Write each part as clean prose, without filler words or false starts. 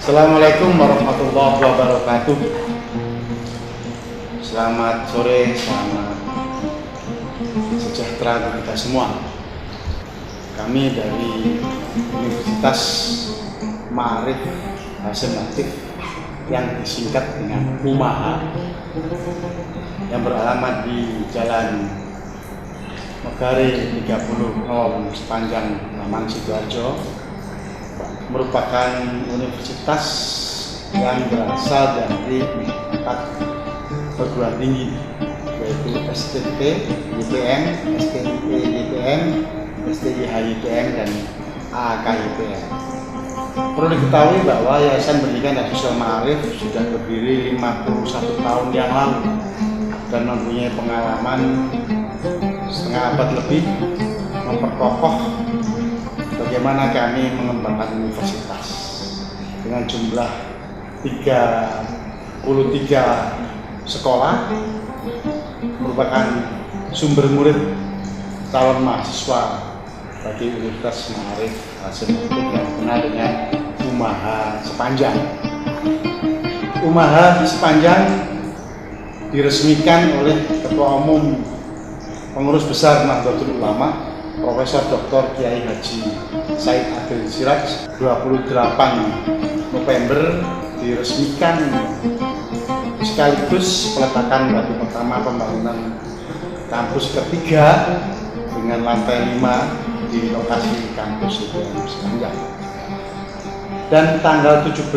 Assalamualaikum warahmatullahi wabarakatuh. Selamat sore, selamat sejahtera kita semua. Kami dari Universitas Ma'arif Hasyim Latif yang disingkat dengan UMAHA, yang beralamat di Jalan Megari 30 sepanjang Taman Sidoarjo, merupakan universitas yang berasal dari 4 perguruan tinggi, yaitu STT, YPM, STIE YPM, STIH-YPM, dan AAK-YPM. Perlu diketahui bahwa Yayasan Pendidikan dan Sosial Ma'arif sudah berdiri 51 tahun yang lalu dan mempunyai pengalaman setengah abad lebih memperkokoh bagaimana kami mengembangkan universitas dengan jumlah 33 sekolah, merupakan sumber murid calon mahasiswa bagi Universitas Ma'arif Hasyim Latif yang dikenal dengan UMAHA Sepanjang. UMAHA Sepanjang diresmikan oleh Ketua Umum Pengurus Besar Nahdlatul Ulama Profesor Dr. Kiai Haji Said Agil Siraj 28 November diresmikan, sekaligus peletakan batu pertama pembangunan kampus ketiga dengan lantai 5 di lokasi kampus UGM Sepanjang. Dan tanggal 17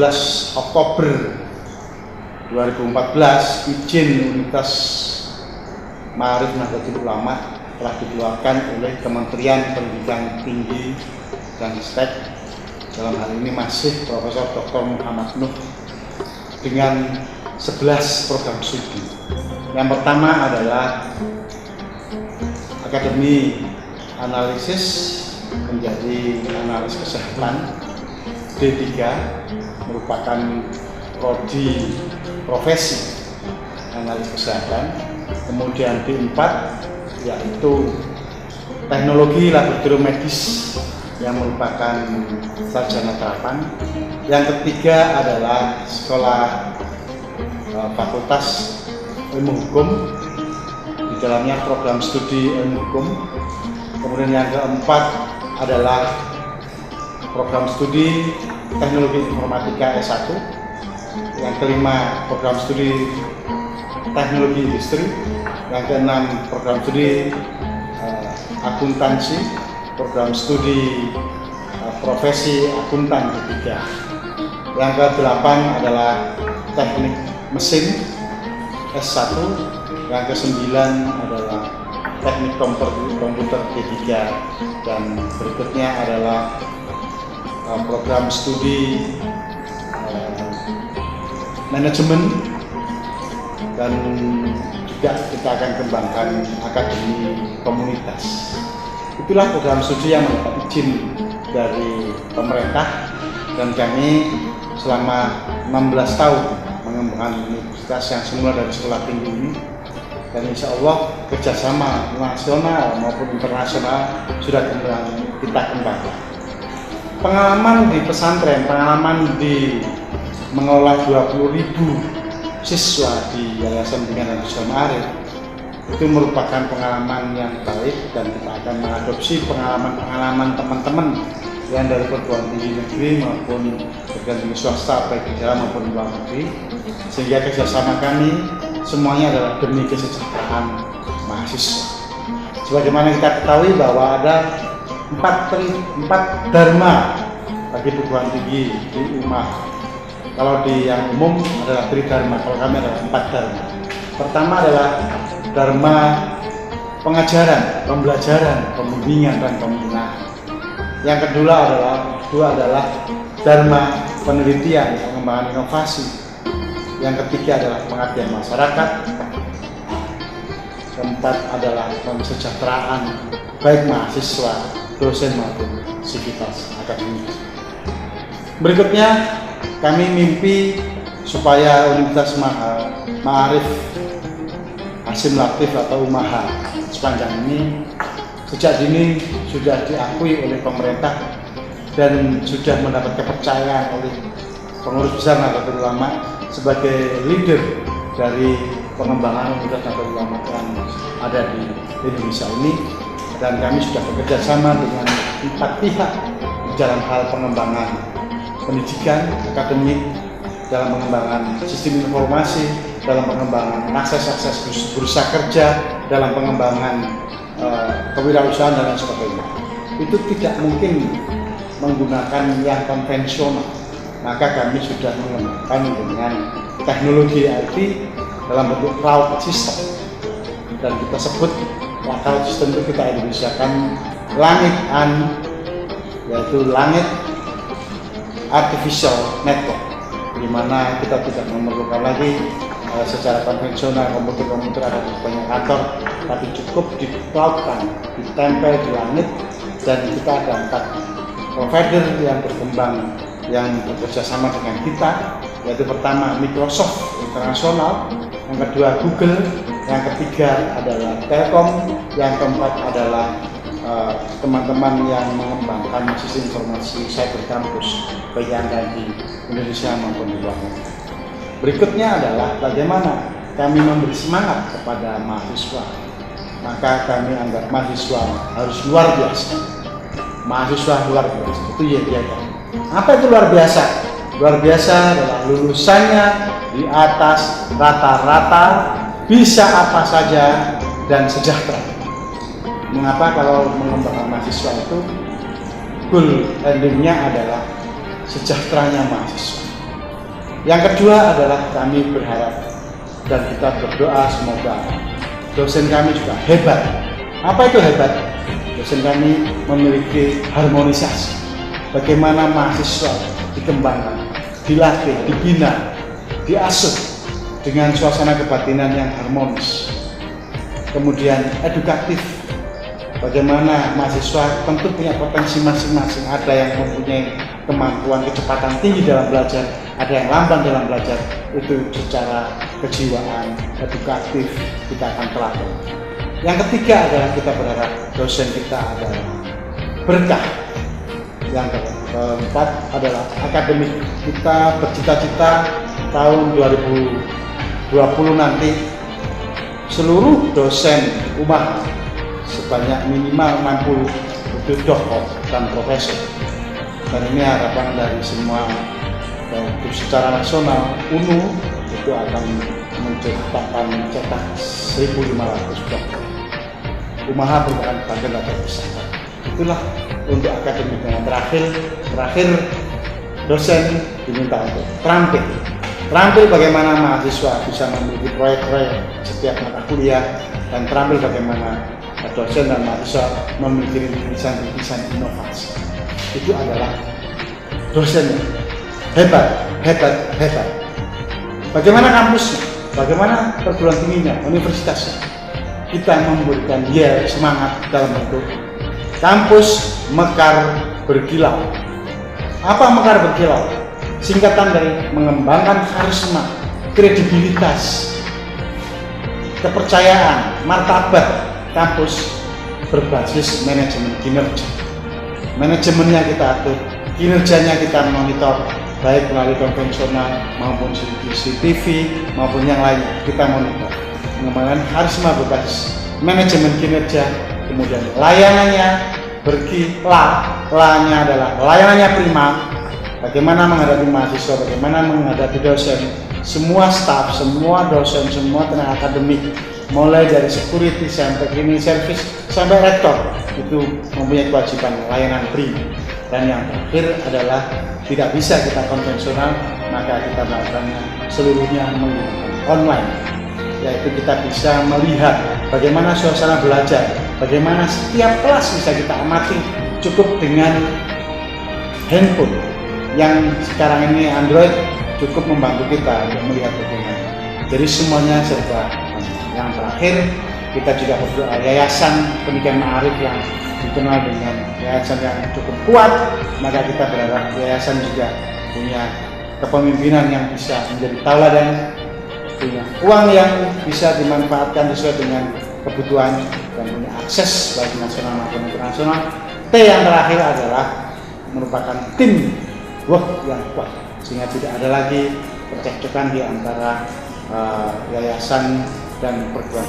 Oktober 2014 izin Universitas Ma'arif Nahdlatul Ulama telah dikeluarkan oleh Kementerian Pendidikan Tinggi dan Ristek, dalam hal ini masih Profesor Dr. Muhammad Nuh, dengan 11 program studi. Yang pertama adalah Akademi Analisis menjadi Analis Kesehatan D3, merupakan prodi profesi Analis Kesehatan. Kemudian D4 yaitu Teknologi Laboratorium Medis yang merupakan sarjana terapan. Yang ketiga adalah Sekolah Fakultas Ilmu Hukum, di dalamnya program studi ilmu hukum. Kemudian yang keempat adalah program studi Teknologi Informatika S1. Yang kelima program studi Teknologi Industri. Yang keenam program studi akuntansi, program studi profesi akuntan ketiga. Yang kedelapan adalah teknik mesin S1. Yang kesembilan adalah teknik komputer D3, dan berikutnya adalah program studi manajemen, dan juga kita akan kembangkan akademi komunitas. Itulah program studi yang mendapat izin dari pemerintah, dan kami selama 16 tahun mengembangkan universitas yang semula dari sekolah tinggi ini, dan insya Allah kerjasama nasional maupun internasional sudah kita kembangkan. Pengalaman di pesantren, pengalaman di mengelola 20.000 siswa di Yayasan Pendidikan dan Sosial Ma'arif itu merupakan pengalaman yang baik, dan kita akan mengadopsi pengalaman teman-teman yang dari perguruan tinggi negeri maupun perguruan tinggi swasta, baik di dalam maupun di luar negeri, sehingga kerjasama kami semuanya adalah demi kesejahteraan mahasiswa. Sebagaimana kita ketahui bahwa ada 4 dharma bagi perguruan tinggi di UMAHA. Kalau di yang umum adalah Tridharma, kalau kami adalah 4 dharma. Pertama adalah dharma pengajaran, pembelajaran, pembimbingan, dan pembinaan. Yang kedua adalah dharma penelitian, pengembangan inovasi. Yang ketiga adalah pengabdian masyarakat. Keempat adalah kesejahteraan baik mahasiswa, dosen maupun sivitas akademik. Berikutnya, kami mimpi supaya Universitas Ma'arif Hasyim Latif atau UMAHA Sepanjang ini sejak dini sudah diakui oleh pemerintah dan sudah mendapat kepercayaan oleh pengurus besar Nahdlatul Ulama sebagai leader dari pengembangan Komunitas Nahdlatul Ulama yang ada di Indonesia ini, dan kami sudah bekerja sama dengan 4 pihak dalam hal pengembangan pendidikan, akademik, dalam pengembangan sistem informasi, dalam pengembangan akses bursa kerja, dalam pengembangan kewirausahaan dan lain sebagainya. Itu tidak mungkin menggunakan yang konvensional, maka kami sudah mengembangkan dengan teknologi IT dalam bentuk cloud system, dan kita sebut cloud system itu kita indonesiakan Langit-an, yaitu Langit Artificial Network, di mana kita tidak memerlukan lagi secara konvensional komputer ada di banyak kantor, tapi cukup di cloud-kan, ditempel di langit, dan kita ada 4 provider yang berkembang yang bekerja sama dengan kita, yaitu pertama Microsoft Internasional, yang kedua Google, yang ketiga adalah Telkom, yang keempat adalah teman-teman yang mengembangkan sistem informasi cyber campus baik yang ada di Indonesia maupun di luar negeri. Berikutnya adalah bagaimana kami memberi semangat kepada mahasiswa. Maka kami anggap mahasiswa harus luar biasa. Mahasiswa luar biasa, itu ya. Apa itu luar biasa? Luar biasa adalah lulusannya di atas rata-rata, bisa apa saja, dan sejahtera. Mengapa kalau mengembangkan mahasiswa itu goal endingnya adalah sejahteranya mahasiswa. Yang kedua adalah kami berharap dan kita berdoa semoga dosen kami juga hebat. Apa itu hebat? Dosen kami memiliki harmonisasi. Bagaimana mahasiswa dikembangkan, dilatih, dibina, diasuh dengan suasana kebatinan yang harmonis. Kemudian edukatif. Bagaimana mahasiswa tentu punya potensi masing-masing, ada yang mempunyai kemampuan kecepatan tinggi dalam belajar, ada yang lamban dalam belajar. Itu secara kejiwaan edukatif kita akan teladan. Yang ketiga adalah kita berharap dosen kita adalah berkah. Yang keempat adalah akademik. Kita bercita-cita tahun 2020 nanti seluruh dosen UMAH sebanyak minimal 60 itu doktor dan profesor. Dan ini harapan dari semua, untuk secara nasional UNU itu akan mencetak 1.500 dokter. UMAH merupakan bagian dari besar. Itulah untuk akademik. Yang terakhir dosen diminta untuk terampil bagaimana mahasiswa bisa memiliki proyek-proyek setiap mata kuliah, dan terampil bagaimana dosen dan mahasiswa memiliki rintisan inovasi. Itu adalah dosen hebat. Bagaimana kampusnya? Bagaimana perguruan tingginya, universitasnya? Kita memberikan dia semangat dalam bentuk kampus mekar berkilau. Apa mekar berkilau? Singkatan dari mengembangkan karisma, kredibilitas, kepercayaan, martabat kampus berbasis manajemen kinerja. Manajemennya kita atur, kinerjanya kita monitor, baik melalui konvensional maupun CCTV maupun yang lain kita monitor. Mengembangkan karisma berbasis manajemen kinerja, kemudian layanannya berkilah, la-nya adalah layanannya prima. Bagaimana menghadapi mahasiswa, bagaimana menghadapi dosen, semua staf, semua dosen, semua tenaga akademik, mulai dari security sampai cleaning service sampai rektor, itu mempunyai kewajiban layanan prima. Dan yang terakhir adalah tidak bisa kita konvensional, maka kita melakukannya seluruhnya menggunakan online, yaitu kita bisa melihat bagaimana suasana belajar, bagaimana setiap kelas bisa kita amati cukup dengan handphone yang sekarang ini Android cukup membantu kita untuk melihat bagaimana. Jadi semuanya serba. Yang terakhir kita juga berdoa yayasan pendidikan ma'arif yang dikenal dengan yayasan yang cukup kuat, maka kita berharap yayasan juga punya kepemimpinan yang bisa menjadi tauladan, punya uang yang bisa dimanfaatkan sesuai dengan kebutuhan, dan punya akses baik nasional maupun internasional. Yang terakhir adalah merupakan tim work yang kuat. sehingga tidak ada lagi percekcokan di antara yayasan dan perguruan.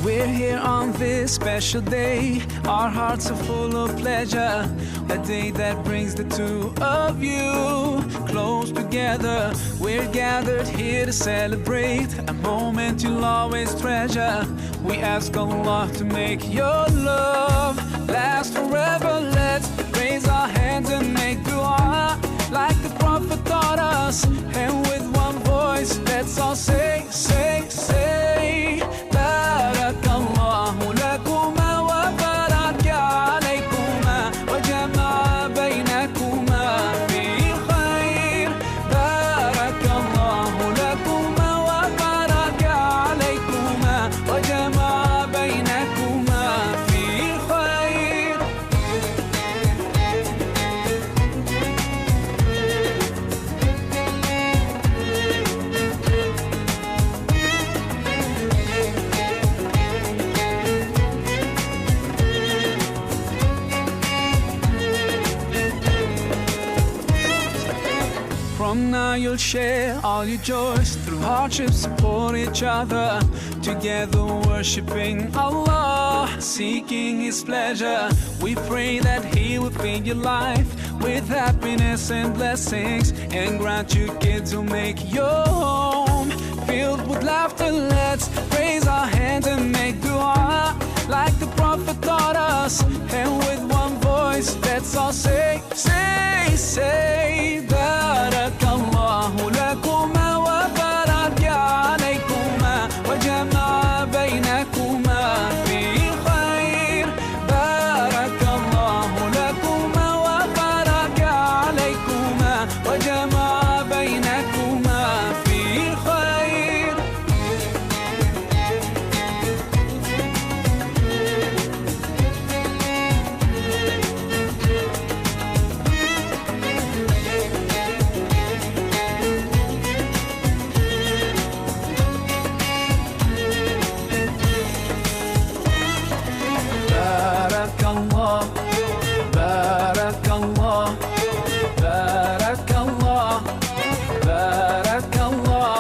We're here on this special day. Our hearts are full of pleasure. A day that brings the two of you close together. We're gathered here to celebrate a moment you'll always treasure. We ask Allah to make your love last forever. Let's raise our hands and make dua like the Prophet taught us. And with one voice, let's all say, say, say. بارك الله لكما وبارك عليكما وجمع بينكما في خير. بارك الله لكما وبارك عليكما وجمع بينكما في خير. From now you'll share all your joys. Through hardships support each other. Together worshiping Allah, seeking His pleasure. We pray that He will fill your life with happiness and blessings, and grant you kids who make your home filled with laughter. Let's raise our hands and make dua like the Prophet taught us. And with one voice, let's all say, say, say. بارك الله لكما وبارك عليكما وجمع بينكما في خير. بارك الله لكما وبارك عليكما وجمع بينكما في خير. بارك الله بارك الله بارك الله بارك الله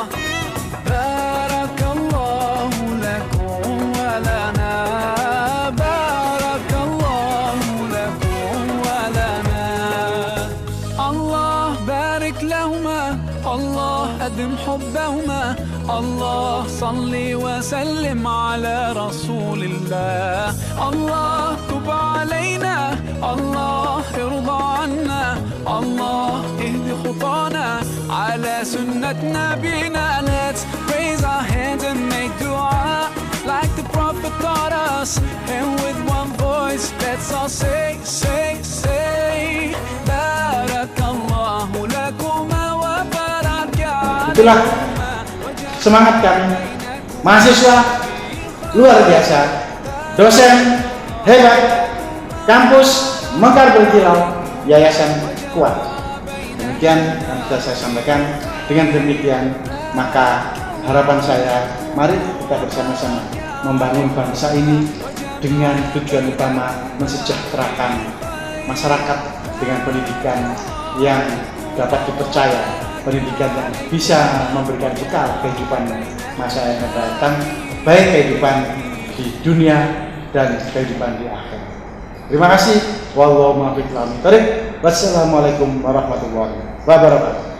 بارك الله لكم ولنا. بارك الله لكم ولنا. الله بارك لهما، الله أدم حبهما. الله صل وسلم على رسول الله. الله تب علينا، الله ارضى عنا. الله اهد خطانا على سنة نبينا. Let's raise our hands and make dua like the Prophet taught us. And with one voice, let's all say, say, say. بارك الله لكما وبارك Itulah عليكما. semangat kami, mahasiswa luar biasa, dosen hebat, kampus mekar berkilau, yayasan kuat. Demikian yang sudah saya sampaikan. Dengan demikian, maka harapan saya, mari kita bersama-sama membangun bangsa ini dengan tujuan utama mensejahterakan masyarakat dengan pendidikan yang dapat dipercaya, pendidikan yang bisa memberikan bekal kehidupan masa yang akan datang, baik kehidupan di dunia dan kehidupan di akhirat. Terima kasih. Wallahu muwaffiq. Wassalamualaikum warahmatullahi wabarakatuh.